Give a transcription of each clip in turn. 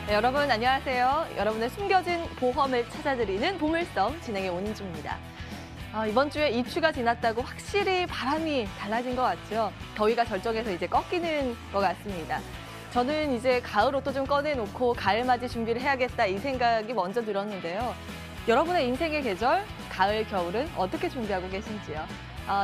네, 여러분 안녕하세요. 여러분의 숨겨진 보험을 찾아드리는 보물섬 진행의 오은주입니다. 이번 주에 입추가 지났다고 확실히 바람이 달라진 것 같죠. 더위가 절정에서 이제 꺾이는 것 같습니다. 저는 이제 가을 옷도 좀 꺼내놓고 가을 맞이 준비를 해야겠다 이 생각이 먼저 들었는데요. 여러분의 인생의 계절, 가을, 겨울은 어떻게 준비하고 계신지요?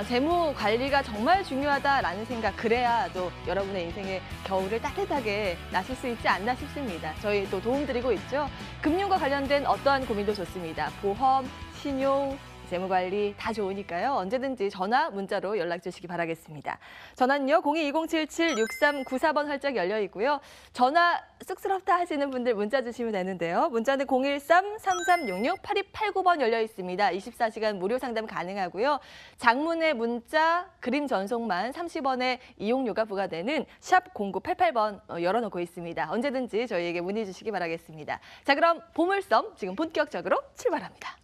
재무 관리가 정말 중요하다라는 생각, 그래야 또 여러분의 인생의 겨울을 따뜻하게 나실 수 있지 않나 싶습니다. 저희 또 도움드리고 있죠. 금융과 관련된 어떠한 고민도 좋습니다. 보험, 신용, 재무관리 다 좋으니까요. 언제든지 전화, 문자로 연락 주시기 바라겠습니다. 전화는요. 02-2077-6394번 활짝 열려 있고요. 전화 쑥스럽다 하시는 분들 문자 주시면 되는데요. 문자는 013-3366-8289번 열려 있습니다. 24시간 무료 상담 가능하고요. 장문의 문자, 그림 전송만 30원의 이용료가 부과되는 샵 0988번 열어놓고 있습니다. 언제든지 저희에게 문의 주시기 바라겠습니다. 자, 그럼 보물섬 지금 본격적으로 출발합니다.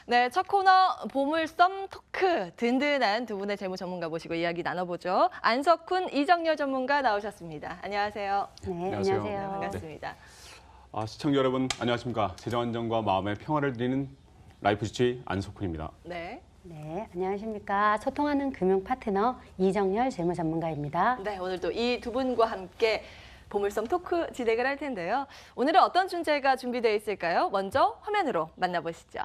네, 첫 코너 보물섬 토크, 든든한 두 분의 재무 전문가 모시고 이야기 나눠보죠. 안석훈, 이정열 전문가 나오셨습니다. 안녕하세요. 네, 안녕하세요. 네, 반갑습니다. 시청자 여러분 안녕하십니까. 재정 안정과 마음의 평화를 드리는 라이프 지치 안석훈입니다. 네. 네, 안녕하십니까. 소통하는 금융 파트너 이정열 재무 전문가입니다. 네, 오늘도 이 두 분과 함께 보물섬 토크 진행을 할 텐데요. 오늘은 어떤 주제가 준비되어 있을까요? 먼저 화면으로 만나보시죠.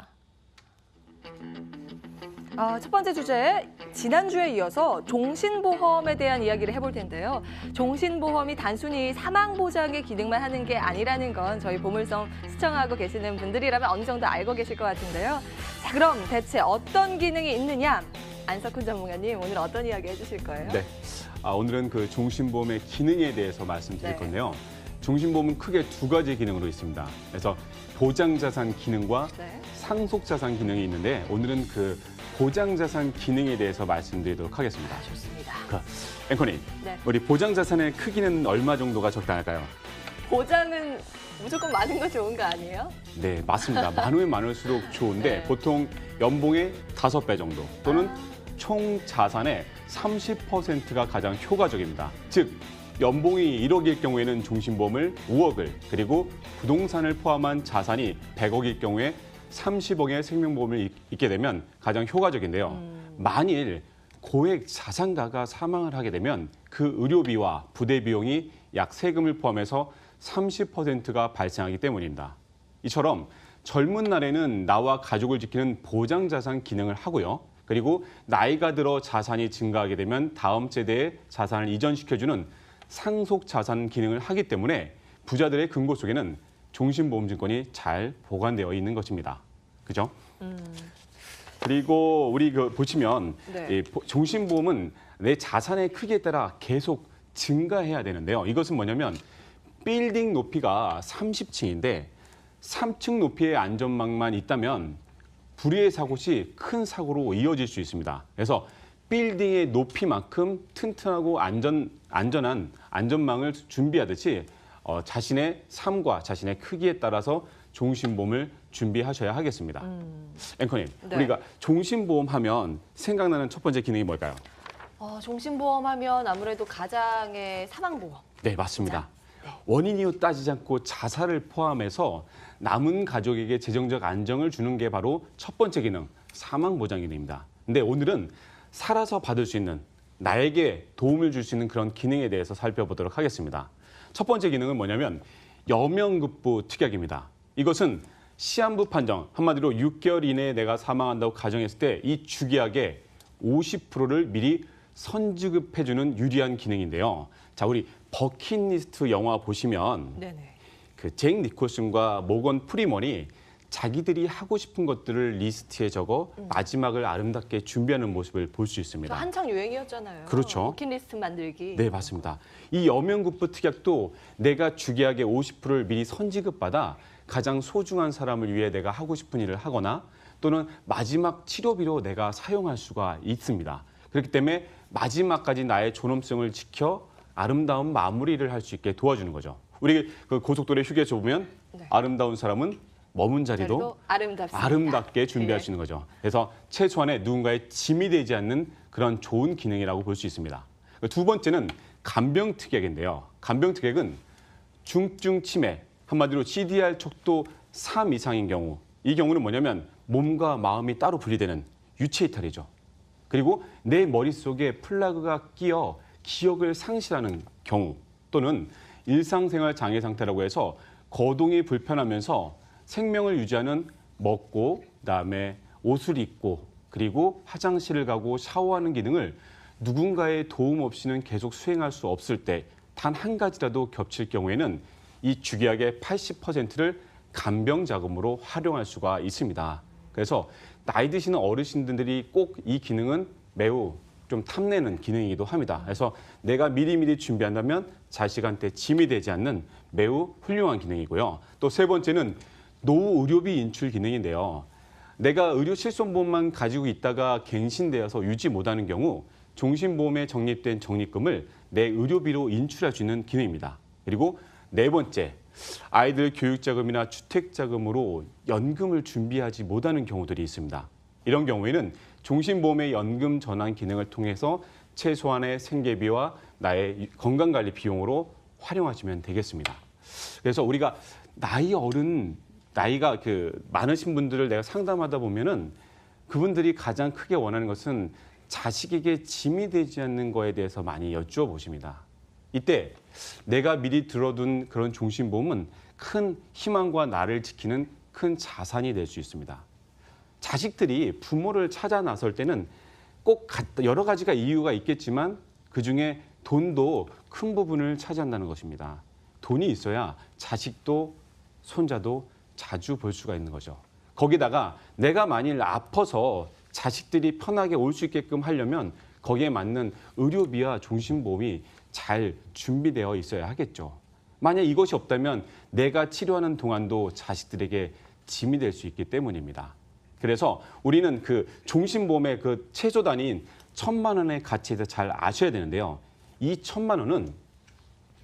첫 번째 주제, 지난주에 이어서 종신보험에 대한 이야기를 해볼 텐데요. 종신보험이 단순히 사망보장의 기능만 하는 게 아니라는 건 저희 보물섬 시청하고 계시는 분들이라면 어느 정도 알고 계실 것 같은데요. 자, 그럼 대체 어떤 기능이 있느냐? 안석훈 전문가님, 오늘 어떤 이야기 해주실 거예요? 네, 오늘은 그 종신보험의 기능에 대해서 말씀드릴 네. 건데요. 종신보험은 크게 두 가지 기능으로 있습니다. 그래서 보장자산 기능과 네. 상속자산 기능이 있는데 오늘은 그 보장자산 기능에 대해서 말씀드리도록 하겠습니다. 좋습니다. 앵커님, 네. 우리 보장자산의 크기는 얼마 정도가 적당할까요? 보장은 무조건 많은 거 좋은 거 아니에요? 네, 맞습니다. 많으면 많을수록 좋은데 네. 보통 연봉의 5배 정도 또는 총 자산의 30%가 가장 효과적입니다. 즉, 연봉이 1억일 경우에는 종신보험을 5억을, 그리고 부동산을 포함한 자산이 100억일 경우에 30억의 생명보험을 잊게 되면 가장 효과적인데요. 만일 고액 자산가가 사망을 하게 되면 그 의료비와 부대 비용이 약 세금을 포함해서 30%가 발생하기 때문입니다. 이처럼 젊은 날에는 나와 가족을 지키는 보장자산 기능을 하고요. 그리고 나이가 들어 자산이 증가하게 되면 다음 세대에 자산을 이전시켜주는 상속자산 기능을 하기 때문에 부자들의 금고 속에는 종신보험증권이 잘 보관되어 있는 것입니다. 그죠? 그리고 우리 보시면 네. 이 종신보험은 내 자산의 크기에 따라 계속 증가해야 되는데요. 이것은 뭐냐면 빌딩 높이가 30층인데 3층 높이의 안전망만 있다면 불의의 사고 시 큰 사고로 이어질 수 있습니다. 그래서 빌딩의 높이만큼 튼튼하고 안전한 안전망을 준비하듯이 자신의 삶과 자신의 크기에 따라서 종신보험을 준비하셔야 하겠습니다. 앵커님, 네. 우리가 종신보험 하면 생각나는 첫 번째 기능이 뭘까요? 종신보험 하면 아무래도 가장의 사망보험. 네, 맞습니다. 네. 원인 이유 따지지 않고 자살을 포함해서 남은 가족에게 재정적 안정을 주는 게 바로 첫 번째 기능, 사망보장 기능입니다. 근데 오늘은 살아서 받을 수 있는, 나에게 도움을 줄 수 있는 그런 기능에 대해서 살펴보도록 하겠습니다. 첫 번째 기능은 뭐냐면 여명급부 특약입니다. 이것은 시한부 판정, 한마디로 6개월 이내에 내가 사망한다고 가정했을 때 이 주계약의 50%를 미리 선지급해주는 유리한 기능인데요. 자, 우리 버킷리스트 영화 보시면 네네. 그 잭 니콜슨과 모건 프리먼이 자기들이 하고 싶은 것들을 리스트에 적어 마지막을 아름답게 준비하는 모습을 볼 수 있습니다. 한창 유행이었잖아요. 그렇죠. 버킷리스트 만들기. 네, 맞습니다. 이 여명급부 특약도 내가 주계약의 50%를 미리 선지급받아 가장 소중한 사람을 위해 내가 하고 싶은 일을 하거나 또는 마지막 치료비로 내가 사용할 수가 있습니다. 그렇기 때문에 마지막까지 나의 존엄성을 지켜 아름다운 마무리를 할 수 있게 도와주는 거죠. 우리 그 고속도로 휴게소 보면 네. 아름다운 사람은 머문 자리도 아름답습니다. 아름답게 준비할 수 있는 거죠. 그래서 최소한의 누군가의 짐이 되지 않는 그런 좋은 기능이라고 볼 수 있습니다. 두 번째는 간병특약인데요. 간병특약은 중증 치매, 한마디로 CDR 척도 3 이상인 경우, 이 경우는 뭐냐면 몸과 마음이 따로 분리되는 유체 이탈이죠. 그리고 내 머릿속에 플라그가 끼어 기억을 상실하는 경우, 또는 일상생활 장애 상태라고 해서 거동이 불편하면서 생명을 유지하는 먹고, 그다음에 옷을 입고, 그리고 화장실을 가고 샤워하는 기능을 누군가의 도움 없이는 계속 수행할 수 없을 때 단 한 가지라도 겹칠 경우에는 이 주계약의 80%를 간병 자금으로 활용할 수가 있습니다. 그래서 나이 드시는 어르신들이 꼭 이 기능은 매우 좀 탐내는 기능이기도 합니다. 그래서 내가 미리미리 준비한다면 자식한테 짐이 되지 않는 매우 훌륭한 기능이고요. 또 세 번째는 노후 의료비 인출 기능인데요. 내가 의료 실손보험만 가지고 있다가 갱신되어서 유지 못하는 경우 종신보험에 적립된 적립금을 내 의료비로 인출할 수 있는 기능입니다. 그리고 네 번째, 아이들 교육자금이나 주택자금으로 연금을 준비하지 못하는 경우들이 있습니다. 이런 경우에는 종신보험의 연금 전환 기능을 통해서 최소한의 생계비와 나의 건강관리 비용으로 활용하시면 되겠습니다. 그래서 우리가 나이가 많으신 분들을 내가 상담하다 보면은 그분들이 가장 크게 원하는 것은 자식에게 짐이 되지 않는 거에 대해서 많이 여쭈어보십니다. 이때 내가 미리 들어둔 그런 종신보험은 큰 희망과 나를 지키는 큰 자산이 될 수 있습니다. 자식들이 부모를 찾아 나설 때는 꼭 여러 가지가 이유가 있겠지만 그중에 돈도 큰 부분을 차지한다는 것입니다. 돈이 있어야 자식도 손자도 자주 볼 수가 있는 거죠. 거기다가 내가 만일 아파서 자식들이 편하게 올 수 있게끔 하려면 거기에 맞는 의료비와 종신보험이 잘 준비되어 있어야 하겠죠. 만약 이것이 없다면 내가 치료하는 동안도 자식들에게 짐이 될 수 있기 때문입니다. 그래서 우리는 그 종신보험의 그 최저 단위인 1,000만 원의 가치에 대해서 잘 아셔야 되는데요. 이 1,000만 원은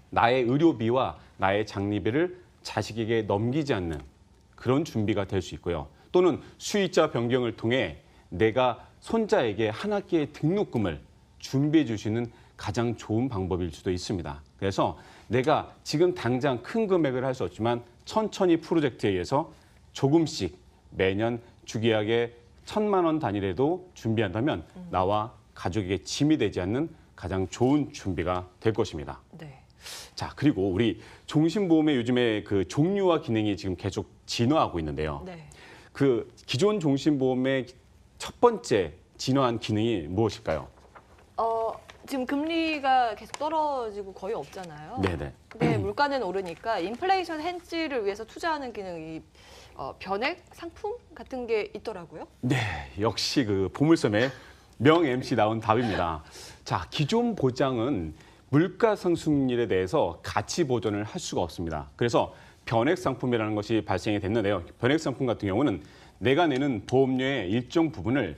나의 의료비와 나의 장리비를 자식에게 넘기지 않는 그런 준비가 될 수 있고요. 또는 수의자 변경을 통해 내가 손자에게 한 학기의 등록금을 준비해 주시는 가장 좋은 방법일 수도 있습니다. 그래서 내가 지금 당장 큰 금액을 할 수 없지만 천천히 프로젝트에 의해서 조금씩 매년 주계약의 1,000만 원 단위라도 준비한다면 나와 가족에게 짐이 되지 않는 가장 좋은 준비가 될 것입니다. 네. 자, 그리고 우리 종신보험의 요즘에 그 종류와 기능이 지금 계속 진화하고 있는데요. 네. 그 기존 종신보험의 첫 번째 진화한 기능이 무엇일까요? 지금 금리가 계속 떨어지고 거의 없잖아요. 네네. 근데 물가는 오르니까 인플레이션 헤지를 위해서 투자하는 기능이 변액 상품 같은 게 있더라고요. 네, 역시 그 보물섬의 명 MC 나온 답입니다. 자, 기존 보장은 물가 상승률에 대해서 가치 보전을 할 수가 없습니다. 그래서 변액 상품이라는 것이 발생이 됐는데요. 변액 상품 같은 경우는 내가 내는 보험료의 일정 부분을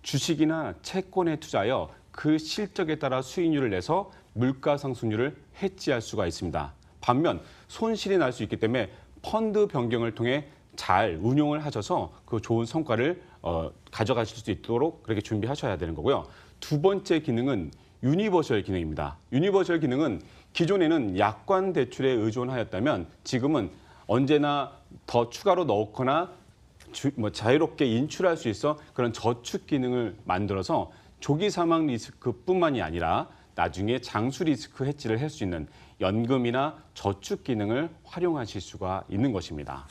주식이나 채권에 투자하여 그 실적에 따라 수익률을 내서 물가 상승률을 해지할 수가 있습니다. 반면 손실이 날 수 있기 때문에 펀드 변경을 통해 잘 운용을 하셔서 그 좋은 성과를 가져가실 수 있도록 그렇게 준비하셔야 되는 거고요. 두 번째 기능은 유니버셜 기능입니다. 유니버셜 기능은 기존에는 약관 대출에 의존하였다면 지금은 언제나 더 추가로 넣거나 자유롭게 인출할 수 있어 그런 저축 기능을 만들어서 조기 사망 리스크뿐만이 아니라 나중에 장수 리스크 해지를 할 수 있는 연금이나 저축 기능을 활용하실 수가 있는 것입니다.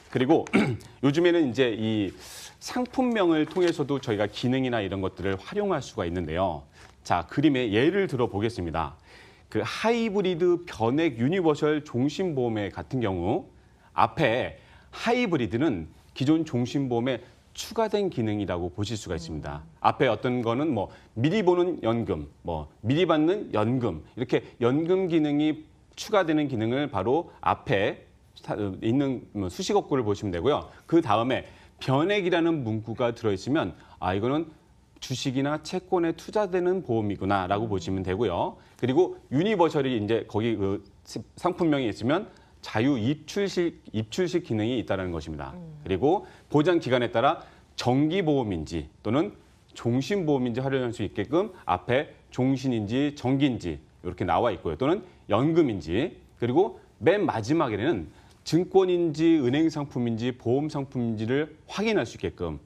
그리고 요즘에는 이제 이 상품명을 통해서도 저희가 기능이나 이런 것들을 활용할 수가 있는데요. 자, 그림의 예를 들어 보겠습니다. 그 하이브리드 변액 유니버셜 종신보험의 같은 경우 앞에 하이브리드는 기존 종신보험에 추가된 기능이라고 보실 수가 있습니다. 앞에 어떤 거는 뭐 미리 보는 연금, 뭐 미리 받는 연금 이렇게 연금 기능이 추가되는 기능을 바로 앞에 있는 수식어구를 보시면 되고요. 그 다음에 변액이라는 문구가 들어있으면 이거는 주식이나 채권에 투자되는 보험이구나라고 보시면 되고요. 그리고 유니버셜이 이제 거기 그 상품명이 있으면 자유 입출식 기능이 있다는 것입니다. 그리고 보장 기간에 따라 정기 보험인지 또는 종신 보험인지 활용할 수 있게끔 앞에 종신인지 정기인지 이렇게 나와 있고요. 또는 연금인지 그리고 맨 마지막에는 증권인지 은행 상품인지 보험 상품인지를 확인할 수 있게끔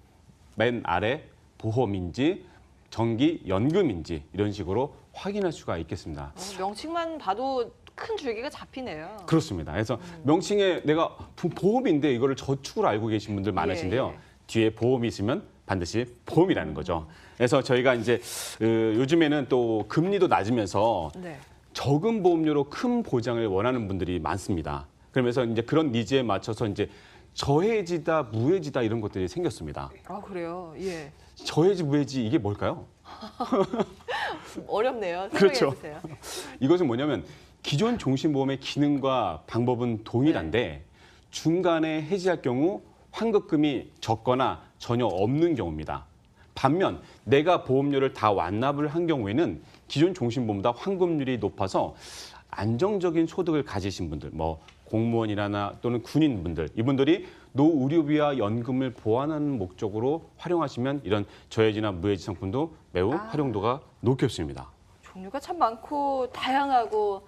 맨 아래 보험인지 정기 연금인지 이런 식으로 확인할 수가 있겠습니다. 명칭만 봐도 큰 줄기가 잡히네요. 그렇습니다. 그래서 명칭에 내가 보험인데 이거를 저축으로 알고 계신 분들 많으신데요. 예. 뒤에 보험이 있으면 반드시 보험이라는 거죠. 그래서 저희가 이제 요즘에는 또 금리도 낮으면서 네. 적은 보험료로 큰 보장을 원하는 분들이 많습니다. 그러면서 이제 그런 니즈에 맞춰서 이제 저해지다, 무해지다 이런 것들이 생겼습니다. 아, 그래요? 예. 저해지, 무해지 이게 뭘까요? 어렵네요. 그렇죠. 설명해 주세요. 이것은 뭐냐면 기존 종신보험의 기능과 방법은 동일한데 중간에 해지할 경우 환급금이 적거나 전혀 없는 경우입니다. 반면 내가 보험료를 다 완납을 한 경우에는 기존 종신보험보다 환급률이 높아서 안정적인 소득을 가지신 분들, 뭐 공무원이나 또는 군인분들, 이분들이 노의료비와 연금을 보완하는 목적으로 활용하시면 이런 저해지나 무해지 상품도 매우 활용도가 높겠습니다. 종류가 참 많고 다양하고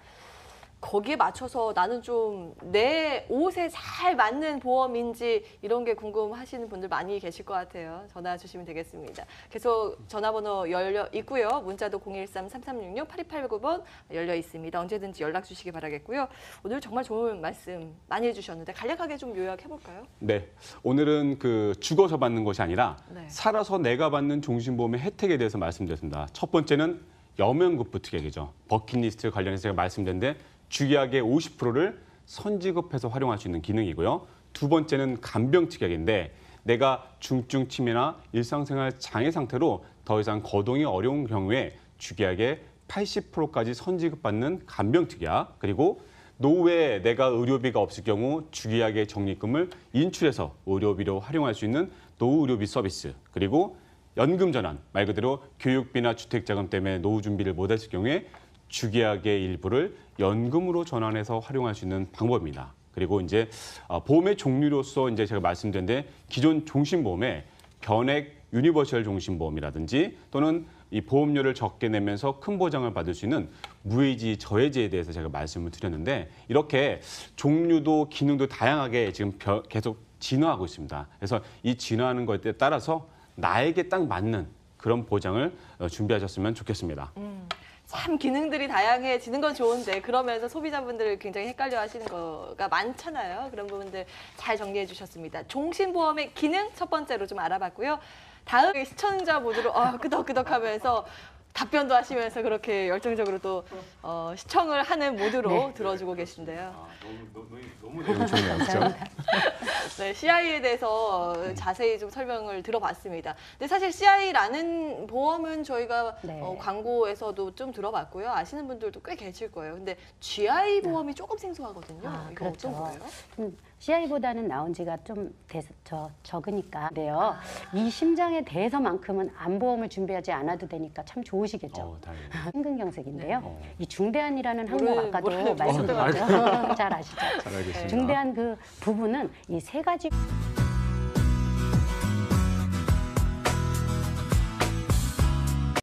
거기에 맞춰서 나는 좀 내 옷에 잘 맞는 보험인지 이런 게 궁금하시는 분들 많이 계실 것 같아요. 전화 주시면 되겠습니다. 계속 전화번호 열려 있고요. 문자도 013-3366-8289번 열려 있습니다. 언제든지 연락 주시기 바라겠고요. 오늘 정말 좋은 말씀 많이 해주셨는데 간략하게 좀 요약해볼까요? 네, 오늘은 그 죽어서 받는 것이 아니라 네. 살아서 내가 받는 종신보험의 혜택에 대해서 말씀드렸습니다. 첫 번째는 여명급부 특약이죠. 버킷리스트 관련해서 제가 말씀드렸는데 주기약의 50%를 선지급해서 활용할 수 있는 기능이고요. 두 번째는 간병 특약인데 내가 중증 치매나 일상생활 장애 상태로 더 이상 거동이 어려운 경우에 주기약의 80%까지 선지급받는 간병 특약, 그리고 노후에 내가 의료비가 없을 경우 주기약의 적립금을 인출해서 의료비로 활용할 수 있는 노후 의료비 서비스, 그리고 연금 전환, 말 그대로 교육비나 주택자금 때문에 노후 준비를 못했을 경우에 주기약의 일부를 연금으로 전환해서 활용할 수 있는 방법입니다. 그리고 이제 보험의 종류로서 이제 제가 말씀드렸는데 기존 종신보험에 변액 유니버셜 종신보험이라든지 또는 이 보험료를 적게 내면서 큰 보장을 받을 수 있는 무해지, 저해지에 대해서 제가 말씀을 드렸는데 이렇게 종류도 기능도 다양하게 지금 계속 진화하고 있습니다. 그래서 이 진화하는 것에 따라서 나에게 딱 맞는 그런 보장을 준비하셨으면 좋겠습니다. 참 기능들이 다양해지는 건 좋은데 그러면서 소비자분들을 굉장히 헷갈려 하시는 거가 많잖아요. 그런 부분들 잘 정리해 주셨습니다. 종신보험의 기능 첫 번째로 좀 알아봤고요. 다음 시청자 모드로 끄덕끄덕 하면서 답변도 하시면서 그렇게 열정적으로 또 시청을 하는 모드로 들어주고 계신데요. 너무 좋네요. 그렇죠? 네, CI에 대해서 자세히 좀 설명을 들어봤습니다. 근데 사실 CI라는 보험은 저희가 네. 광고에서도 좀 들어봤고요. 아시는 분들도 꽤 계실 거예요. 근데 GI 보험이 조금 생소하거든요. 이거 그렇죠. 어떤 거예요? CI보다는 나온 지가 좀 적으니까인데요. 이 심장에 대해서만큼은 암보험을 준비하지 않아도 되니까 참 좋으시겠죠. 다행이네요. 심근경색인데요. 이 중대한이라는 항목 모르- 아까도 모르- 말씀드렸죠. 잘 아시죠? 잘 알겠습니다. 중대한 그 부분은 이 세 가지